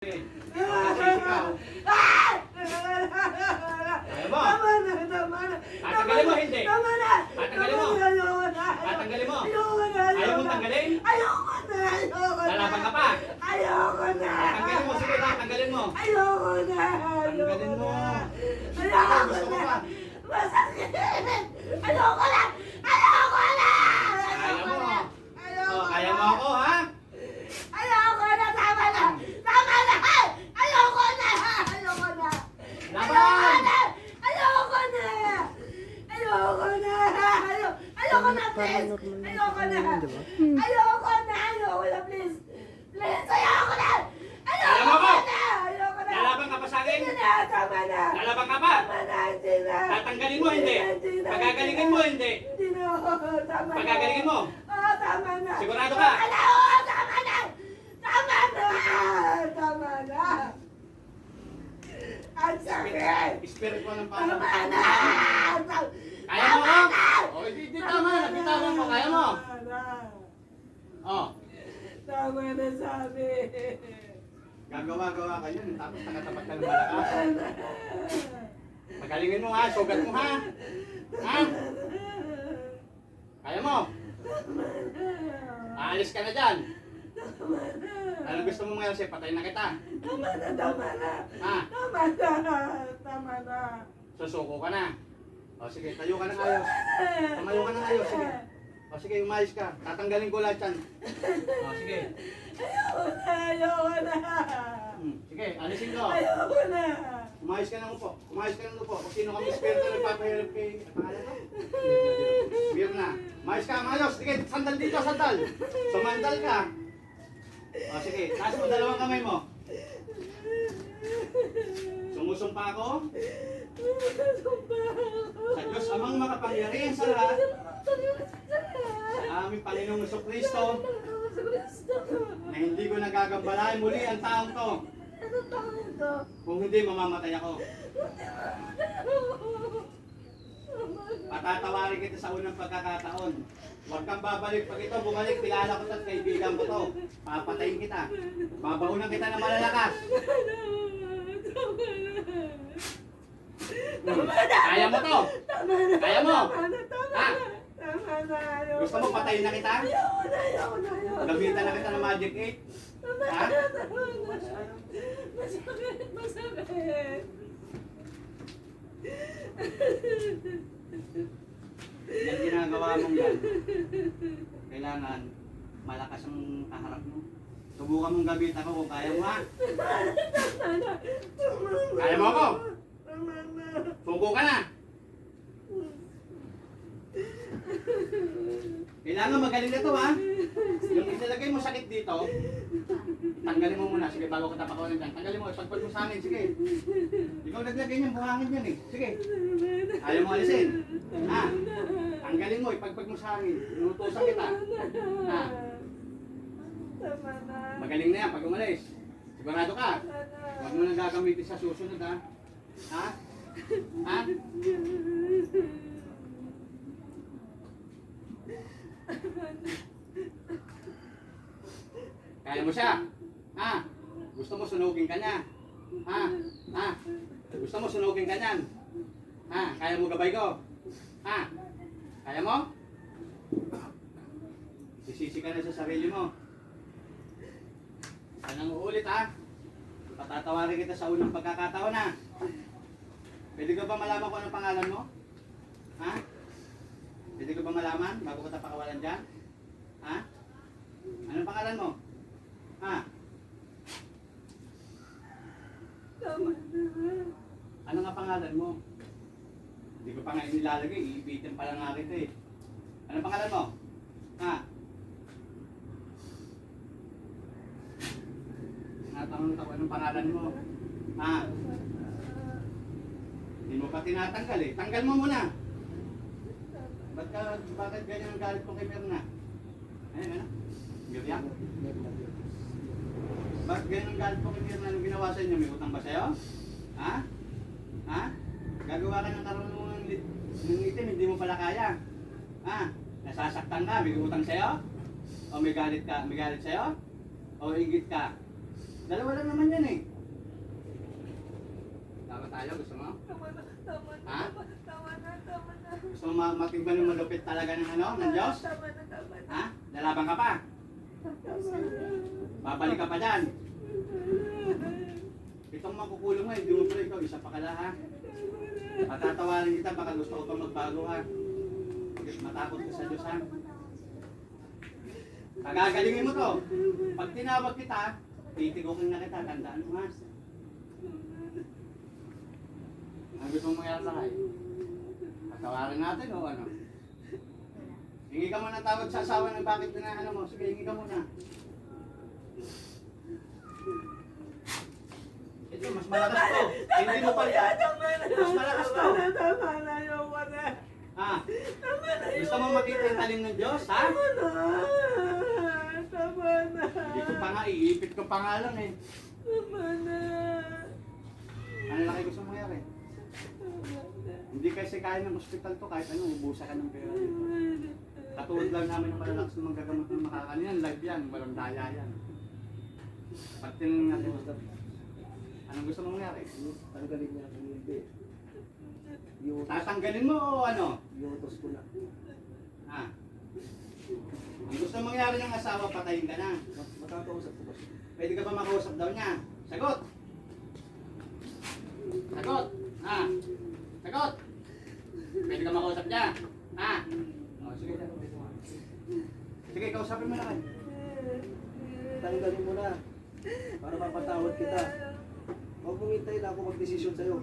Kasi ikaw. Kaya mo? Tama na. Tatanggalin mo, hindi? Tama na. Tatanggalin mo? Ayoko na. Tatanggalin mo? Ayoko na. Ayaw mo tanggalin? Ayoko na. Lalaban ka pa? Ayoko na. Tanggalin mo, sige, tanggalin mo. Ayoko na. Tanggalin mo. Ayoko Gusto mo na. pa? Masakit. Ayoko na. Ayoko na. Kaya mo. Ayoko Oh, kaya na. mo ako, ha? Ayoko na. Tama na. Tama na. Ayoko na. Ayoko na. Laban! Ayoko na! Ayoko na! Ayoko na, please! Ayoko na! Ayoko na! Ayoko na, please! Please, ayoko na! Alam mo ko! na! Ayoko na! Lalaban ka pa sa akin? Hindi na! Tama na! Lalaban ka pa? Tama na! Hindi na! Tatanggalin mo, hindi? Hindi na! Pagagalingin mo, hindi? Hindi na! Tama na! Pagagalingin mo? Oo, tama na! Sigurado ka? Tama na! Oo, tama na! Tama na! Tama na! Ang sakit! Spirit mo ng Tama pama. na! Kaya mo, ha? O, hindi tama na. Bitawan mo, kaya mo. Oh, Tama na sabi. gagawa-gawa ka yun. Tapos nakatapat ka ng malakas. Pagalingin mo, ha? Sugat mo, ha? Ha? Kaya mo? Aalis ka na dyan. Anong gusto mo ngayon, Sir? Patayin na kita. Tama na, tama na. Ha? Tama na, tama na. Susuko ka na. O sige, tayo ka ng ayos. Tumayo ka ng ayos, sige. O sige, umayos ka. Tatanggalin ko lahat yan. O sige. Ayoko na. Sige, alisin ko. Ayoko na. Umayos ka ng upo. Umayos ka ng upo. Kung sino kami espiritu na nagpapahirap kay... Ang pangalan ko? Mirna. Umayos ka, umayos. Sige, sandal dito, sandal. Sumandal ka. O sige, taas mo dalawang kamay mo. Sumusumpa ako sa Diyos amang makapangyarihan sa lahat, sa aming Panginoong Jesucristo, na hindi ko nagagambalain muli ang taong to. Kung hindi, mamamatay ako. Patatawarin kita sa unang pagkakataon. Huwag kang babalik. Pag ito bumalik, kilala ko at kaibigan ko to. Papatayin kita. Babaunan kita ng malalakas. Kaya mo to? Kaya mo? Ha? Gusto mo patayin na kita? Ayoko na. Gamitan na kita ng Magic 8? Ha? Masakit. Yan ginagawa mong yan. Kailangan malakas ang kaharap mo. Subukan mong gamitan ko kung kaya mo, ha? Kaya mo ako? Suko ka na. Kailangan magaling na to, ha? Yung ilalagay mo sakit dito, tanggalin mo muna. Sige, bago kita pakawalan dyan. Tanggalin mo, ipagpag mo sa akin. Sige. Ikaw naglagay niyan, buhangin yan eh. Sige. Ayaw mo alisin. Ha? Tanggalin mo, ipagpag mo sa akin. Inutusan kita. Ha? Magaling na yan pag umalis. Sigurado ka. Huwag mo nang gagamitin sa susunod, ha? Ha? Ha? Kaya mo siya? Ha? Gusto mo sunugin ka niya? Ha? Ha? Gusto mo sunugin ka niyan? Ha? Kaya mo gabay ko? Ha? Kaya mo? Sisisi ka na sa sarili mo. Anong uulit, ha? Patatawarin kita sa unang pagkakataon, ha? Pwede ko ba malaman kung anong pangalan mo? Ha? Pwede ko ba malaman bago kita pakawalan dyan? Ha? Anong pangalan mo? Ha? Ano nga pangalan mo? Hindi ko pa nga inilalagay, iipitin pa lang nga kita eh. Anong pangalan mo? Ha? Tinatanong ako anong pangalan mo? Ha? Hindi mo pa tinatanggal eh. Tanggal mo muna. Bakit ganyan ang galit ko kay Mirna? Ano? Mirna? Bakit ganyan ang galit ko kay Mirna? Anong ginawa sa inyo? May utang ba sa'yo? Ha? Ha? Gagawa ka ng karunungan ng itim, hindi mo pala kaya. Ha? Nasasaktan ka, may utang sa'yo? O may galit ka, may galit sa'yo? O higit ka? Dalawa lang naman yan eh. Tama tayo, gusto mo? Tama na. Ha? Tama na. Gusto mo matigman yung malupit talaga ng ano, ng Diyos? Tama na. Ha? Lalaban ka pa? Babalik ka pa dyan? Itong makukulong mo, hindi mo pala ikaw, isa pa ka lang ha? Patatawarin kita, baka gusto ko pa magbago ha? Matakot ka sa Diyos ha? Pagagalingin mo to. Pag tinawag kita, titigukin na kita, tandaan mo ha? Ang gusto mong mangyari sa kay? Patawarin natin o ano? Hingi ka muna tawag sa asawa ng bakit na ano mo. Sige, hingi ka muna. Ito, mas malakas to. Hindi mo pa. Mas malakas to. Tama na. Ayoko na. Ha? Tama na. Gusto mo makita yung talim ng Diyos, ha? Tama na. Hindi ko pa nga, iipit ko pa nga lang eh. Tama na. Ano lang kayo gusto mo mangyari? Hindi kasi kaya ng hospital to, kahit ano, ubusa ka ng pera dito. Katulad lang namin ng malalakas ng magagamot ng makakaniyan, live yan, walang daya yan. Pag tinanong natin, anong gusto mo mangyari? Tanggalin niya ang hindi. Tatanggalin mo o ano? Iutos ko na. Ha? Ang gusto mangyari ng asawa, patayin ka na. Makakausap ko ba siya? Pwede ka ba makausap daw niya? Sagot! Sagot! Ha? Sagot! Pwede ka makausap niya? Ha? O, sige. Sige, kausapin mo na kayo. Tanggalin mo na. Para mapatawad kita. Huwag mong hintayin ako mag-desisyon sa'yo.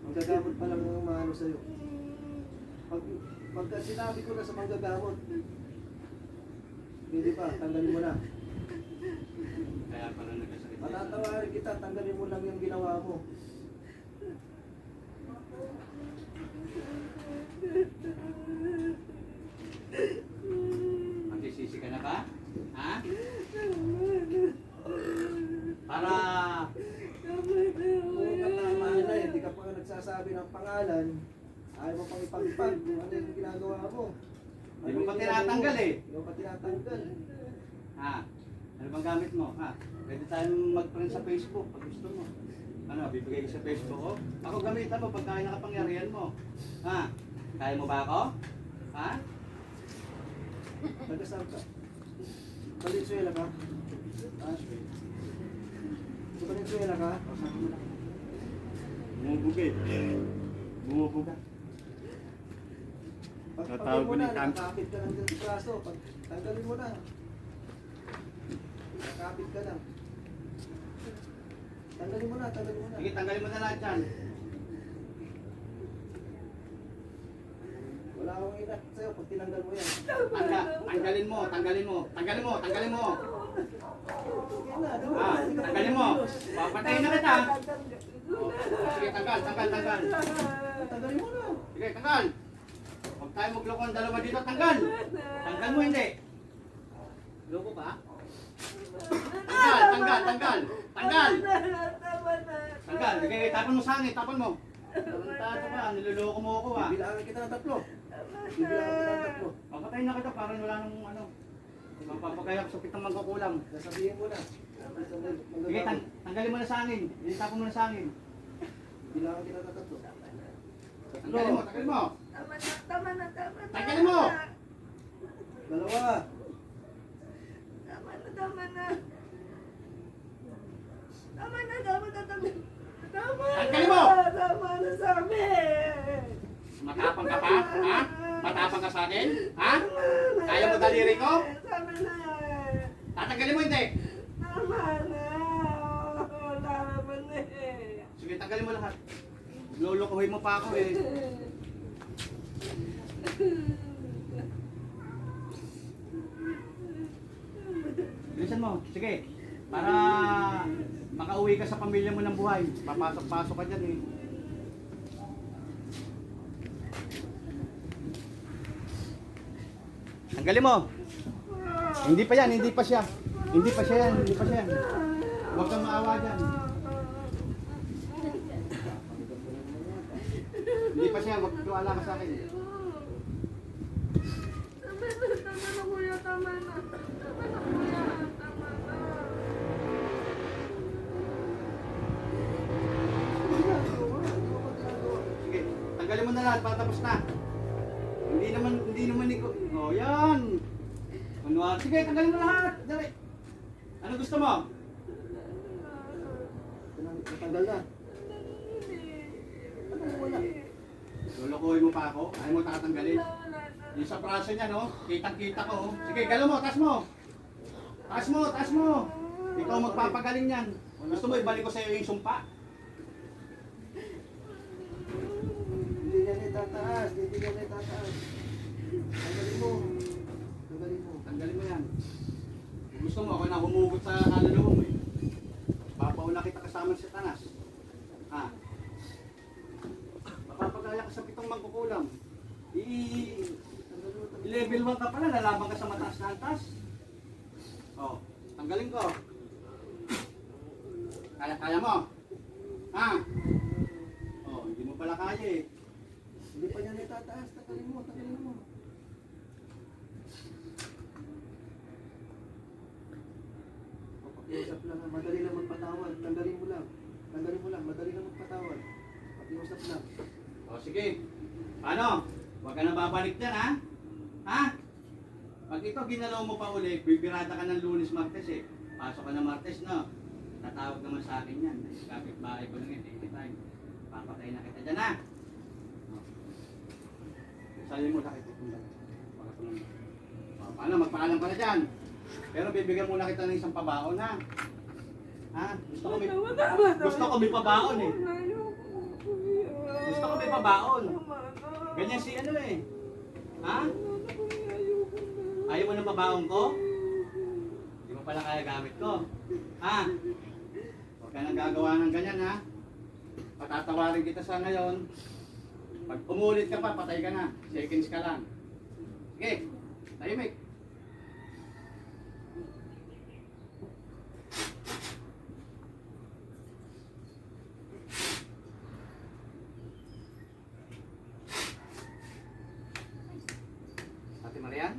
Manggagamot pa lang ang maano sa'yo. Pagka sinabi ko na sa manggagamot, hindi pa, tanggalin mo na. Kaya pala nagkasakit. Matatawarin kita, tanggalin mo lang yung ginawa mo. Magsisisi ka na ba? Ha? Para... Kung katama na eh, di ka pa nga nagsasabi ng pangalan, ayaw mo pang ipagpag kung ano yung ginagawa mo. Di mo pa tinatanggal eh. Di mo pa tinatanggal. Ha? Ano bang gamit mo? Ha? Pwede tayong mag-print sa Facebook pag gusto mo. Ano, bibigay ko sa Facebook ko? Ako gamitan mo pagka nakapangyarihan mo. Ha? Kaya mo ba ako? Ha? Nagkasal ka. Valenzuela ka? Ah, sweet. Sa Valenzuela ka? Kausapin mo lang. Bumubog eh. Bumubog ka. Pagpagin mo ko na, ni Cam. nakakapit ka lang sa braso. Tanggalin mo na. Nakakapit ka lang. Tanggalin mo na, tanggalin mo na. Sige, tanggalin mo na lahat yan. Wala akong inak sa'yo pag tinanggal mo yan. Tanggalin mo, tanggalin mo. Tanggalin mo, tanggalin mo. Sige na, doon. Ah, tanggalin mo. Papatayin na kita. Oh, sige, tanggal. Tanggalin mo na. Sige, tanggal. Huwag tayo magloko ng dalawa dito, tanggal. Tanggal mo hindi. Loko ka? Tanggal. Tanggal. Tanggal. Sige, tapon mo sa hangin, tapon mo. Tato ka, niloloko mo ako ah. Bibilangan kita ng tatlo. Bibilangan kita ng tatlo. Papatayin na kita, parang wala nang ano. Mapapagaya ko sa pitang magkukulam. Sasabihin mo na. Sige, tanggalin mo na sa hangin. Itapon mo na sa hangin. Bilangan kita ng tatlo. Tanggalin mo. Tama na. Tanggalin mo! Dalawa. Tama na. Tanggalin mo! Tama na sa amin. Matapang ka pa? Ha? Matapang ka sa akin? Ha? Kaya mo daliri ko? Tama na. Tatanggalin mo hindi. Tama na. Wala naman eh. Sige, tanggalin mo lahat. Lulukuhin mo pa ako eh. Bilisan mo. Sige. Para makauwi ka sa pamilya mo ng buhay. Papasok-pasok ka dyan eh. Tanggalin mo. Hindi pa yan, hindi pa siya. Hindi pa siya yan. Huwag kang maawa dyan. Hindi pa siya, huwag tuwala ka sa akin. Tama na kuya, tama na. Tama na. mo na lahat, patapos na. Hindi naman ikaw. Oh, yan. Ano, sige, tanggalin mo lahat. Dali. Ano gusto mo? Natanggal na. Ano wala? Lulukuhin mo pa ako? Ayaw mo tatanggalin? Yung sa praso niya, no? Kitang-kita ko. Oh. Sige, galo mo, taas mo. Taas mo, taas mo. Ikaw magpapagaling yan. Gusto mo ibalik ko sa iyo yung sumpa? Hindi yan itataas. Hindi yan itataas. Tanggalin mo. Tanggalin mo. Tanggalin mo yan. Kung gusto mo, ako na humugot sa kaluluwa mo eh. Papauna kita kasama sa tanas. Ha? Mapapagaya ka sa pitong mangkukulam. I-level 1 ka pala, lalaban ka sa mataas na antas. Oh, tanggalin ko. Kaya mo? Ha? Oh, hindi mo pala kaya eh. Hindi pa yan itataas. Tanggalin mo. Tanggalin mo. Pakiusap lang. Madali lang magpatawad. Tanggalin mo lang. Tanggalin mo lang. Madali lang magpatawad. Pakiusap lang. O sige. Paano? Huwag ka na babalik dyan, ha? Ha? Pag ito ginalaw mo pa uli, bibirada ka ng Lunes, Martes eh. Pasok ka ng Martes, no? Tatawag naman sa akin yan. Kapit bahay ko lang yun, anytime. Papatay na kita dyan, ha? Sabi mo, sakit ito. Paano? Magpaalam ka na dyan. Pero bibigyan muna kita ng isang pabaon, ha? Ha? Gusto ko may pabaon eh. Gusto ko may pabaon. Ganyan si ano eh. Ha? Ayaw mo ng pabaon ko? Hindi mo pala kaya gamit ko. Ha? Huwag ka nang gagawa ng ganyan ha. Patatawarin kita sa ngayon. Pag umulit ka pa, patay ka na. Seconds ka lang. Sige, tahimik. Ate Marian?